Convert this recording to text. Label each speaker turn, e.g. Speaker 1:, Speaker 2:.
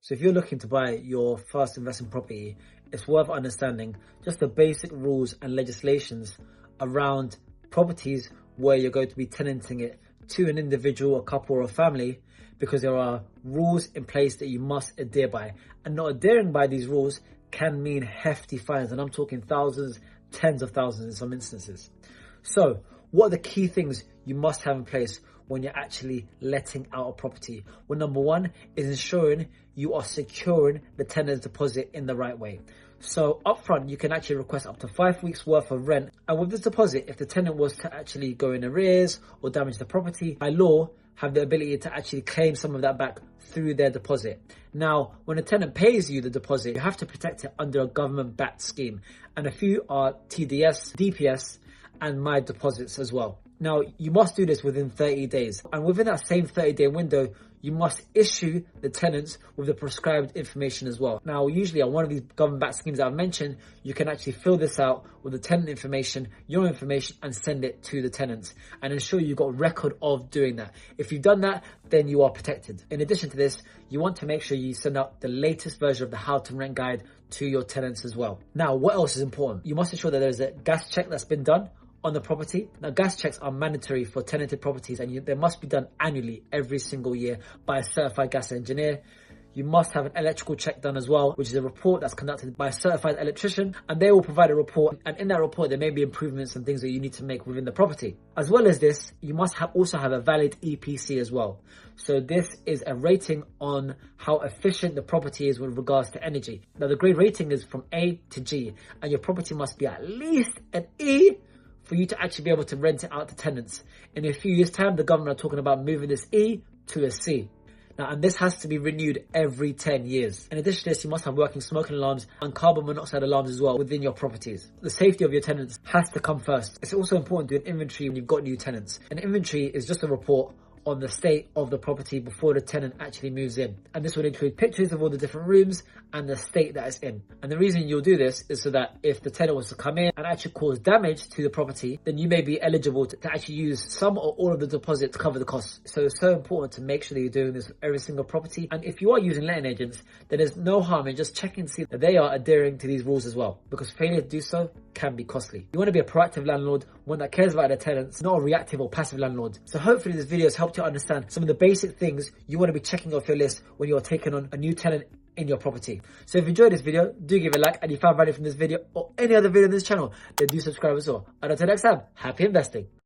Speaker 1: So if you're looking to buy your first investment property, it's worth understanding just the basic rules and legislations around properties where you're going to be tenanting it to an individual, a couple, or a family, because there are rules in place that you must adhere by. And not adhering by these rules can mean hefty fines, and I'm talking thousands, tens of thousands in some instances. So what are the key things you must have in place when you're actually letting out a property? Well, number one is ensuring you are securing the tenant's deposit in the right way. So upfront, you can actually request up to 5 weeks worth of rent. And with this deposit, if the tenant was to actually go in arrears or damage the property, by law, have the ability to actually claim some of that back through their deposit. Now, when a tenant pays you the deposit, you have to protect it under a government-backed scheme. And a few are TDS, DPS, and My Deposits as well. Now, you must do this within 30 days. And within that same 30-day window, you must issue the tenants with the prescribed information as well. Now, usually on one of these government-backed schemes that I've mentioned, you can actually fill this out with the tenant information, your information, and send it to the tenants and ensure you've got a record of doing that. If you've done that, then you are protected. In addition to this, you want to make sure you send out the latest version of the How to Rent guide to your tenants as well. Now, what else is important? You must ensure that there's a gas check that's been done on the property. Now, gas checks are mandatory for tenanted properties, and they must be done annually every single year by a certified gas engineer. You must have an electrical check done as well, which is a report that's conducted by a certified electrician, and they will provide a report, and in that report there may be improvements and things that you need to make within the property. As well as this, you must also have a valid EPC as well. So this is a rating on how efficient the property is with regards to energy. Now, the grade rating is from A to G, and your property must be at least an E for you to actually be able to rent it out to tenants. In a few years' time, the government are talking about moving this E to a C. Now, and this has to be renewed every 10 years. In addition to this, you must have working smoking alarms and carbon monoxide alarms as well within your properties. The safety of your tenants has to come first. It's also important to do an inventory when you've got new tenants. An inventory is just a report on the state of the property before the tenant actually moves in. And this would include pictures of all the different rooms and the state that it's in. And the reason you'll do this is so that if the tenant was to come in and actually cause damage to the property, then you may be eligible to actually use some or all of the deposit to cover the costs. So it's so important to make sure that you're doing this with every single property. And if you are using letting agents, then there's no harm in just checking to see that they are adhering to these rules as well, because failure to do so can be costly. You want to be a proactive landlord, one that cares about their tenants, not a reactive or passive landlord. So hopefully this video has helped you understand some of the basic things you want to be checking off your list when you are taking on a new tenant in your property. So if you enjoyed this video, do give it a like, and if you found value from this video or any other video on this channel, then do subscribe as well. And until next time, happy investing.